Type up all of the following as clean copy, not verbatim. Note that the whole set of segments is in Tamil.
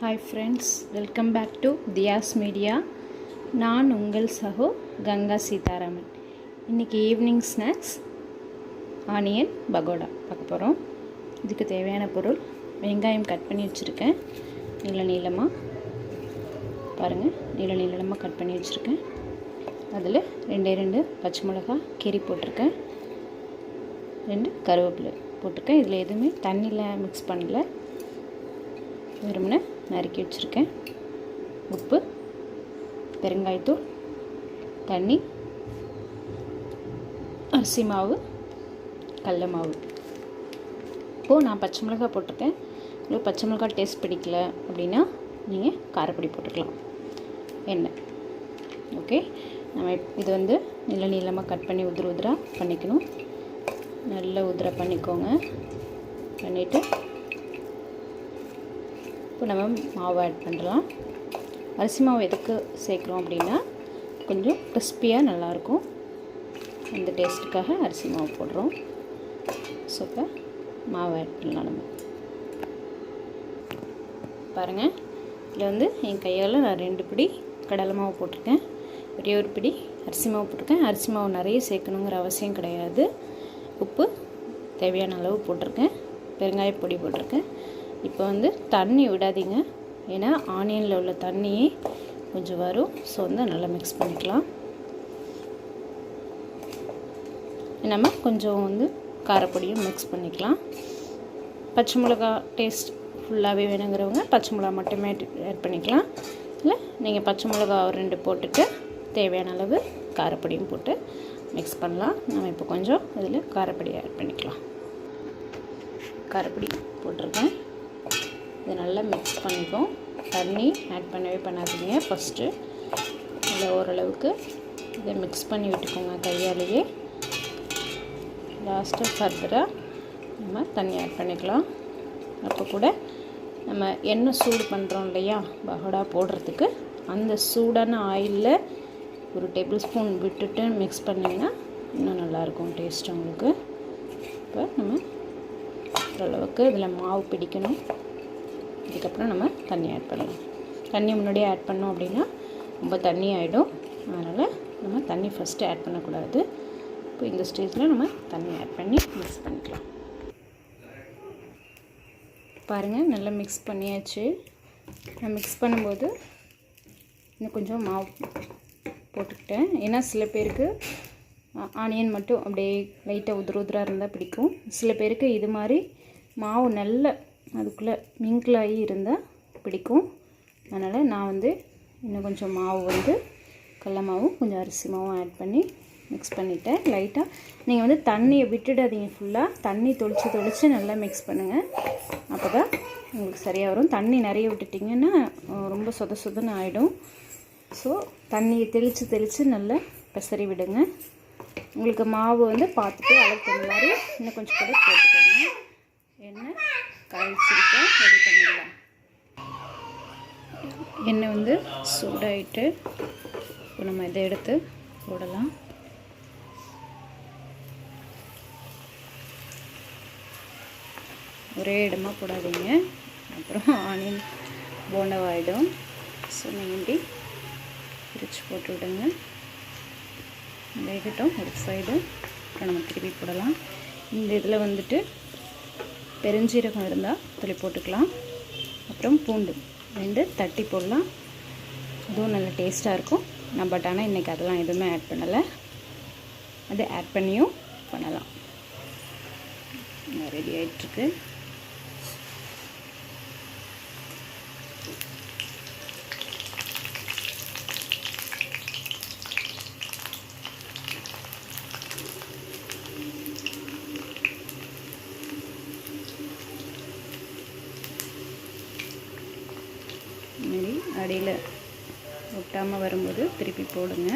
Hi friends, welcome back to Diya's Media. நான் உங்கள் சகோ கங்கா சீதாராமன். இன்றைக்கி ஈவினிங் ஸ்நாக்ஸ் ஆனியன் பகோடா பார்க்க போகிறோம். இதுக்கு தேவையான பொருள் வெங்காயம் கட் பண்ணி வச்சுருக்கேன், நீளமாக பாருங்கள், நீளமாக கட் பண்ணி வச்சுருக்கேன். அதில் ரெண்டு பச்சை மிளகாய் கீரி போட்டிருக்கேன், 2 கருவேப்பிலை போட்டிருக்கேன். இதில் எதுவுமே தண்ணியில் மிக்ஸ் பண்ணல, வெறுமனே நறுக்கி வச்சுருக்கேன். உப்பு, பெருங்காயத்தூள், தண்ணி, அரிசி மாவு, கடல மாவு. இப்போது நான் பச்சை மிளகாய் போட்டிருக்கேன். உங்களுக்கு பச்சை மிளகாய் டேஸ்ட் பிடிக்கல அப்படின்னா நீங்கள் காரப்பொடி போட்டுக்கலாம். எண்ணெய். ஓகே, நம்ம இது நீளமாக கட் பண்ணி உதிராக பண்ணிக்கணும். நல்ல உதிராக பண்ணிக்கோங்க. பண்ணிவிட்டு இப்போ நம்ம மாவு ஆட் பண்ணுறலாம். அரிசி மாவு எதுக்கு சேர்க்குறோம் அப்படின்னா கொஞ்சம் கிறிஸ்பியாக நல்லாயிருக்கும், அந்த டேஸ்ட்டுக்காக அரிசி மாவு போடுறோம். ஸோ இப்போ மாவு ஆட் பண்ணலாம். நம்ம பாருங்கள், இதில் என் கையால் நான் 2 பிடி கடலை மாவு போட்டிருக்கேன், ஒரே ஒரு பிடி அரிசி மாவு போட்டிருக்கேன். அரிசி மாவு நிறைய சேர்க்கணுங்கிற அவசியம் கிடையாது. உப்பு தேவையான அளவு போட்டிருக்கேன், பெருங்காய பொடி போட்டிருக்கேன். இப்போ தண்ணி விடாதீங்க, ஏன்னா ஆனியனில் உள்ள தண்ணியே கொஞ்சம் வரும். ஸோ நல்லா மிக்ஸ் பண்ணிக்கலாம். நம்ம கொஞ்சம் காரப்பொடியும் மிக்ஸ் பண்ணிக்கலாம். பச்சை மிளகா டேஸ்ட் ஃபுல்லாகவே வேணுங்கிறவங்க பச்சை மிளகா மட்டுமே ஆட் பண்ணிக்கலாம். இல்லை நீங்கள் பச்சை மிளகா 2 போட்டுட்டு தேவையான அளவு காரப்பொடியும் போட்டு மிக்ஸ் பண்ணலாம். நம்ம இப்போ கொஞ்சம் இதில் காரப்பொடி ஆட் பண்ணிக்கலாம். காரப்பொடி போட்டிருக்கேன். இதை நல்லா மிக்ஸ் பண்ணிப்போம். தண்ணி ஆட் பண்ணாதீங்க. ஃபஸ்ட்டு இதில் ஓரளவுக்கு இதை மிக்ஸ் பண்ணி விட்டுக்கோங்க கையாலேயே. லாஸ்ட்டு ஃபர்தராக நம்ம தண்ணி ஆட் பண்ணிக்கலாம். அப்போ கூட நம்ம எண்ணெய் சூடு பண்ணுறோம் இல்லையா பகோடா போடுறதுக்கு, அந்த சூடான ஆயிலில் ஒரு டேபிள் ஸ்பூன் விட்டுட்டு மிக்ஸ் பண்ணிங்கன்னா இன்னும் நல்லாயிருக்கும் டேஸ்ட் உங்களுக்கு. இப்போ நம்ம ஓரளவுக்கு இதில் மாவு பிடிக்கணும். இதுக்கப்புறம் நம்ம தண்ணி ஆட் பண்ணலாம். தண்ணி முன்னாடியே ஆட் பண்ணோம் அப்படின்னா ரொம்ப தண்ணி ஆகிடும். அதனால் நம்ம தண்ணி ஃபஸ்ட்டு ஆட் பண்ணக்கூடாது. இப்போ இந்த ஸ்டேஜில் நம்ம தண்ணி ஆட் பண்ணி மிக்ஸ் பண்ணிக்கலாம். பாருங்கள், நல்லா மிக்ஸ் பண்ணியாச்சு. நான் மிக்ஸ் பண்ணும்போது இன்னும் கொஞ்சம் மாவு போட்டுக்கிட்டேன், ஏன்னா சில பேருக்கு ஆனியன் மட்டும் அப்படியே லைட்டாக உதிராக இருந்தால் பிடிக்கும். சில பேருக்கு இது மாதிரி மாவு நல்ல அதுக்குள்ளே மிங்கிளாகி இருந்தால் பிடிக்கும். அதனால் நான் இன்னும் கொஞ்சம் மாவு கடல மாவும் கொஞ்சம் அரிசி மாவும் ஆட் பண்ணி மிக்ஸ் பண்ணிவிட்டேன். லைட்டாக நீங்கள் தண்ணியை விட்டுடாதீங்க, ஃபுல்லாக தண்ணி தொளிச்சு நல்லா மிக்ஸ் பண்ணுங்கள். அப்போ தான் உங்களுக்கு சரியாக வரும். தண்ணி நிறைய விட்டுட்டிங்கன்னா ரொம்ப சொதன்னு ஆகிடும். ஸோ தண்ணியை தெளித்து நல்லா பெசரி விடுங்க. உங்களுக்கு மாவு பார்த்துட்டு அளவுக்கு தகுந்த மாதிரி இன்னும் கொஞ்சம் கூட போட்டுக்கோங்க. எண்ணெய் காய்ச்சிருக்கேன், ரெடி பண்ணிடலாம். எண்ணெய் சூடாகிட்டு இப்போ நம்ம இதை எடுத்து போடலாம். ஒரே இடமா போடாதீங்க, அப்புறம் ஆனியன் போண்டவாயிடும். ஸோ நீங்கள் இப்படி பிரித்து போட்டு விடுங்க. வேகட்டும் ஒரு சைடு. அப்புறம் நம்ம திருப்பி போடலாம். இந்த இதில் பெருஞ்சீரகம் இருந்தால் துளி போட்டுக்கலாம். அப்புறம் பூண்டு 2 தட்டி போடலாம், அதுவும் நல்ல டேஸ்ட்டாக இருக்கும். நான் ஆனால் இன்றைக்கி அதெல்லாம் எதுவுமே ஆட் பண்ணலை, அது ஆட் பண்ணியும் பண்ணலாம். ரெடி ஆகிட்டுருக்கு. மாதிரி அடியில் ஒட்டாமல் வரும்போது திருப்பி போடுங்க.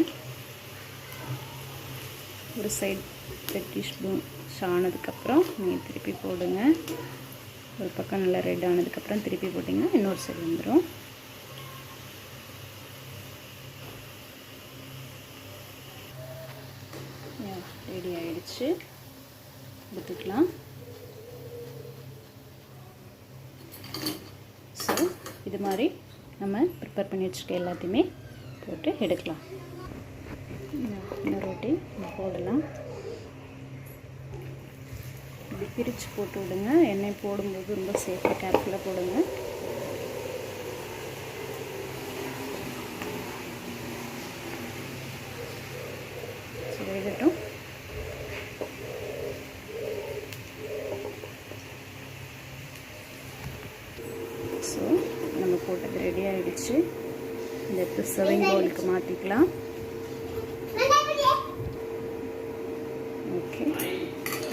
ஒரு சைடு ரெட்டிஷ் ஆனதுக்கப்புறம் நீங்கள் திருப்பி போடுங்க. ஒரு பக்கம் நல்லா ரெட் ஆனதுக்கப்புறம் திருப்பி போட்டிங்கன்னா இன்னொரு சைடு வந்துடும். ரெடி ஆகிடுச்சு, எடுத்துக்கலாம். ஸோ இது மாதிரி நம்ம ப்ரிப்பேர் பண்ணி வச்சுருக்க எல்லாத்தையுமே போட்டு எடுக்கலாம். இந்த ரொட்டி போடலாம். இப்படி பிரித்து போட்டு விடுங்க. எண்ணெய் போடும்போது ரொம்ப சேஃபாக கேர்ஃபுல்லாக போடுங்க. சரி, வேகட்டும். ஸோ நம்ம போட்டது ரெடி ஆகிடுச்சு. இந்த எடுத்து சர்விங் பவுலுக்கு மாற்றிக்கலாம். ஓகே,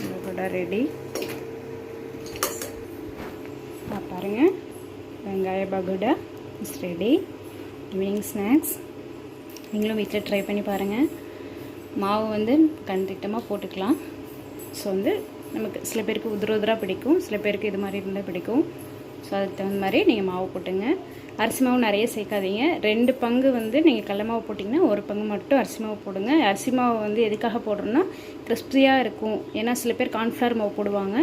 இதோட ரெடி. பாருங்கள், வெங்காய pakoda is ready. Evening snacks நீங்களும் வீட்டில் ட்ரை பண்ணி பாருங்கள். மாவு வந்து கண்டிப்பாக போட்டுக்கலாம். ஸோ வந்து நமக்கு சில பேருக்கு உதிராக பிடிக்கும், சில பேருக்கு இது மாதிரி இருந்தால் பிடிக்கும். ஸோ அதுக்கு தகுந்த மாதிரி நீங்கள் மாவு போட்டுங்க. அரிசி மாவு நிறைய சேர்க்காதீங்க. 2 பங்கு வந்து நீங்கள் கடல மாவு போட்டிங்கன்னா 1 பங்கு மட்டும் அரிசி மாவு போடுங்க. அரிசி மாவு வந்து எதுக்காக போடுறோன்னா கிறிஸ்பியாக இருக்கும். ஏன்னா சில பேர் கார்ன்ஃப்ளவர் மாவு போடுவாங்க.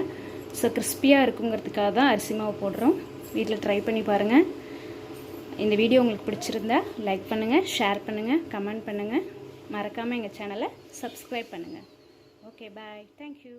ஸோ கிறிஸ்பியாக இருக்குங்கிறதுக்காக தான் அரிசி மாவு போடுறோம். வீட்டில் ட்ரை பண்ணி பாருங்கள். இந்த வீடியோ உங்களுக்கு பிடிச்சிருந்தா லைக் பண்ணுங்கள், ஷேர் பண்ணுங்கள், கமெண்ட் பண்ணுங்கள். மறக்காமல் எங்கள் சேனலை சப்ஸ்கிரைப் பண்ணுங்கள். ஓகே, பாய், தேங்க்யூ.